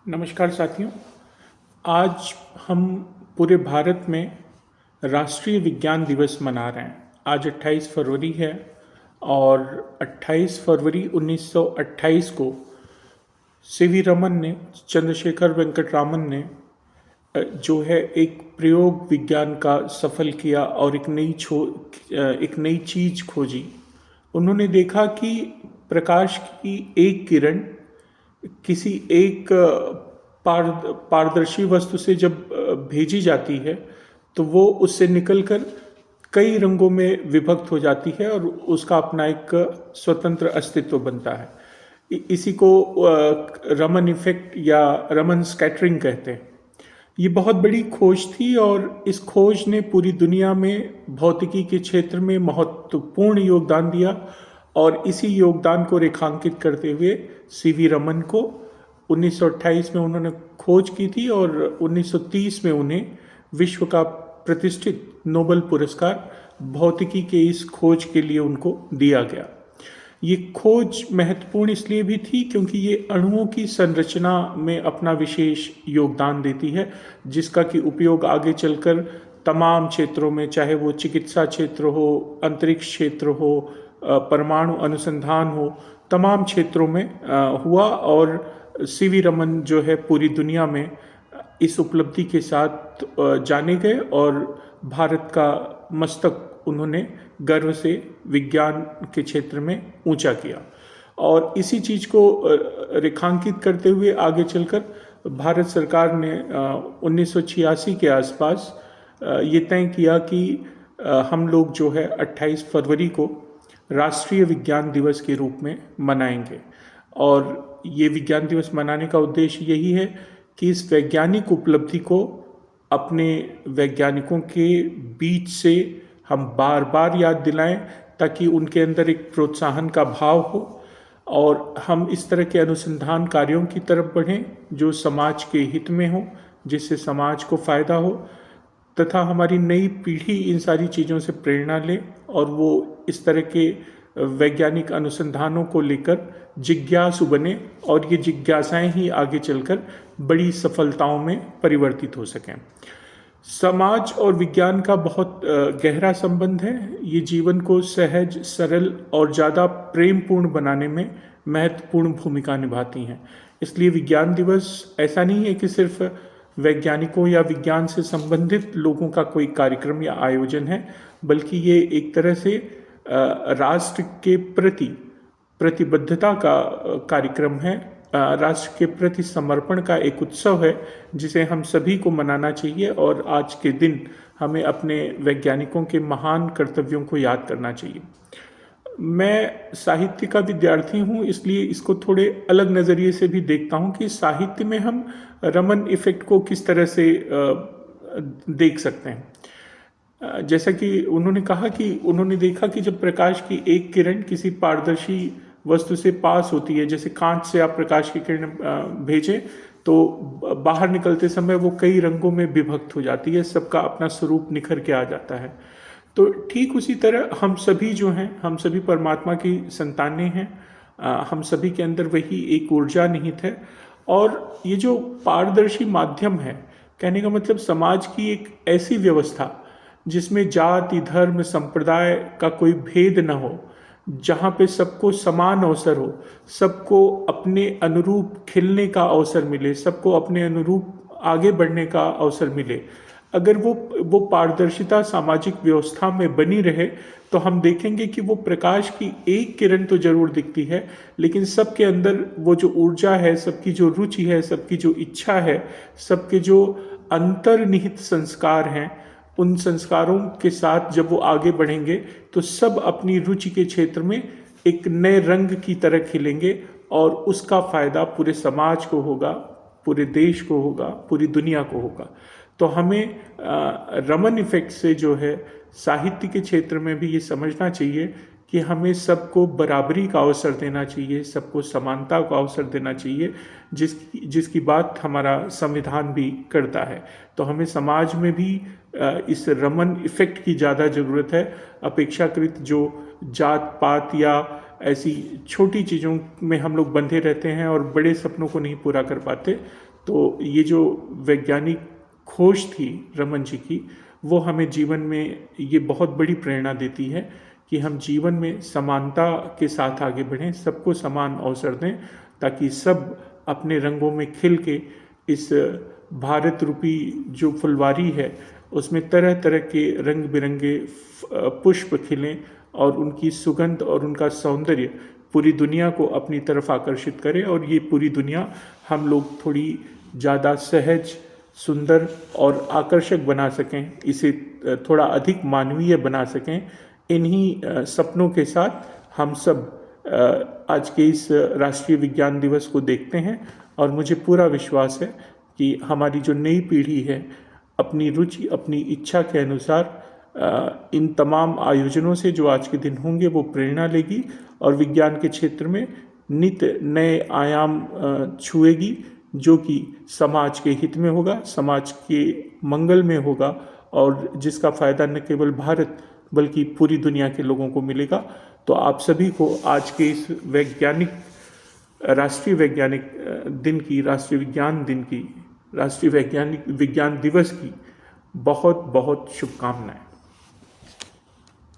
नमस्कार साथियों। आज हम पूरे भारत में राष्ट्रीय विज्ञान दिवस मना रहे हैं। आज 28 फरवरी है और 28 फरवरी 1928 को सीवी रमन ने, चंद्रशेखर वेंकट रामन ने जो है एक प्रयोग विज्ञान का सफल किया और एक नई चीज खोजी। उन्होंने देखा कि प्रकाश की एक किरण किसी एक पारदर्शी वस्तु से जब भेजी जाती है तो वो उससे निकलकर कई रंगों में विभक्त हो जाती है और उसका अपना एक स्वतंत्र अस्तित्व बनता है। इसी को रमन इफेक्ट या रमन स्कैटरिंग कहते हैं। ये बहुत बड़ी खोज थी और इस खोज ने पूरी दुनिया में भौतिकी के क्षेत्र में महत्वपूर्ण योगदान दिया और इसी योगदान को रेखांकित करते हुए सीवी रमन को 1928 में उन्होंने खोज की थी और 1930 में उन्हें विश्व का प्रतिष्ठित नोबेल पुरस्कार भौतिकी के इस खोज के लिए उनको दिया गया। ये खोज महत्वपूर्ण इसलिए भी थी क्योंकि ये अणुओं की संरचना में अपना विशेष योगदान देती है, जिसका कि उपयोग आगे चलकर तमाम क्षेत्रों में, चाहे वो चिकित्सा क्षेत्र हो, अंतरिक्ष क्षेत्र हो, परमाणु अनुसंधान हो, तमाम क्षेत्रों में हुआ। और सीवी रमन जो है पूरी दुनिया में इस उपलब्धि के साथ जाने गए और भारत का मस्तक उन्होंने गर्व से विज्ञान के क्षेत्र में ऊंचा किया। और इसी चीज को रेखांकित करते हुए आगे चलकर भारत सरकार ने 1986 के आसपास ये तय किया कि हम लोग जो है 28 फरवरी को राष्ट्रीय विज्ञान दिवस के रूप में मनाएंगे। और ये विज्ञान दिवस मनाने का उद्देश्य यही है कि इस वैज्ञानिक उपलब्धि को अपने वैज्ञानिकों के बीच से हम बार बार याद दिलाएं, ताकि उनके अंदर एक प्रोत्साहन का भाव हो और हम इस तरह के अनुसंधान कार्यों की तरफ बढ़ें जो समाज के हित में हो, जिससे समाज को फायदा हो तथा हमारी नई पीढ़ी इन सारी चीज़ों से प्रेरणा ले और वो इस तरह के वैज्ञानिक अनुसंधानों को लेकर जिज्ञासु बने और ये जिज्ञासाएं ही आगे चलकर बड़ी सफलताओं में परिवर्तित हो सकें। समाज और विज्ञान का बहुत गहरा संबंध है। ये जीवन को सहज, सरल और ज़्यादा प्रेमपूर्ण बनाने में महत्वपूर्ण भूमिका निभाती हैं। इसलिए विज्ञान दिवस ऐसा नहीं है कि सिर्फ वैज्ञानिकों या विज्ञान से संबंधित लोगों का कोई कार्यक्रम या आयोजन है, बल्कि ये एक तरह से राष्ट्र के प्रति प्रतिबद्धता का कार्यक्रम है, राष्ट्र के प्रति समर्पण का एक उत्सव है, जिसे हम सभी को मनाना चाहिए। और आज के दिन हमें अपने वैज्ञानिकों के महान कर्तव्यों को याद करना चाहिए। मैं साहित्य का विद्यार्थी हूँ, इसलिए इसको थोड़े अलग नज़रिए से भी देखता हूँ कि साहित्य में हम रमन इफेक्ट को किस तरह से देख सकते हैं। जैसा कि उन्होंने कहा कि उन्होंने देखा कि जब प्रकाश की एक किरण किसी पारदर्शी वस्तु से पास होती है, जैसे कांच से आप प्रकाश की किरण भेजें तो बाहर निकलते समय वो कई रंगों में विभक्त हो जाती है, सबका अपना स्वरूप निखर के आ जाता है। तो ठीक उसी तरह हम सभी जो हैं, हम सभी परमात्मा की संतानें हैं। हम सभी के अंदर वही एक ऊर्जा निहित है। और ये जो पारदर्शी माध्यम है, कहने का मतलब समाज की एक ऐसी व्यवस्था जिसमें जाति, धर्म, संप्रदाय का कोई भेद न हो, जहाँ पे सबको समान अवसर हो, सबको अपने अनुरूप खिलने का अवसर मिले, सबको अपने अनुरूप आगे बढ़ने का अवसर मिले। अगर वो पारदर्शिता सामाजिक व्यवस्था में बनी रहे तो हम देखेंगे कि वो प्रकाश की एक किरण तो जरूर दिखती है, लेकिन सबके अंदर वो जो ऊर्जा है, सबकी जो रुचि है, सबकी जो इच्छा है, सबके जो अंतर्निहित संस्कार हैं, उन संस्कारों के साथ जब वो आगे बढ़ेंगे तो सब अपनी रुचि के क्षेत्र में एक नए रंग की तरह खिलेंगे और उसका फायदा पूरे समाज को होगा, पूरे देश को होगा, पूरी दुनिया को होगा। तो हमें रमन इफेक्ट से जो है साहित्य के क्षेत्र में भी ये समझना चाहिए कि हमें सबको बराबरी का अवसर देना चाहिए, सबको समानता का अवसर देना चाहिए, जिसकी बात हमारा संविधान भी करता है। तो हमें समाज में भी इस रमन इफेक्ट की ज़्यादा ज़रूरत है, अपेक्षाकृत जो जात पात या ऐसी छोटी चीज़ों में हम लोग बंधे रहते हैं और बड़े सपनों को नहीं पूरा कर पाते। तो ये जो वैज्ञानिक खोज थी रमन जी की, वो हमें जीवन में ये बहुत बड़ी प्रेरणा देती है कि हम जीवन में समानता के साथ आगे बढ़ें, सबको समान अवसर दें, ताकि सब अपने रंगों में खिल के इस भारत रूपी जो फुलवारी है उसमें तरह तरह के रंग बिरंगे पुष्प खिलें और उनकी सुगंध और उनका सौंदर्य पूरी दुनिया को अपनी तरफ आकर्षित करे, और ये पूरी दुनिया हम लोग थोड़ी ज़्यादा सहज, सुंदर और आकर्षक बना सकें, इसे थोड़ा अधिक मानवीय बना सकें। इन्हीं सपनों के साथ हम सब आज के इस राष्ट्रीय विज्ञान दिवस को देखते हैं, और मुझे पूरा विश्वास है कि हमारी जो नई पीढ़ी है अपनी रुचि, अपनी इच्छा के अनुसार इन तमाम आयोजनों से जो आज के दिन होंगे वो प्रेरणा लेगी और विज्ञान के क्षेत्र में नित्य नए आयाम छुएगी, जो कि समाज के हित में होगा, समाज के मंगल में होगा, और जिसका फ़ायदा न केवल भारत बल्कि पूरी दुनिया के लोगों को मिलेगा। तो आप सभी को आज के इस राष्ट्रीय वैज्ञानिक दिन की, राष्ट्रीय विज्ञान दिन की, राष्ट्रीय विज्ञान दिवस की बहुत बहुत शुभकामनाएं।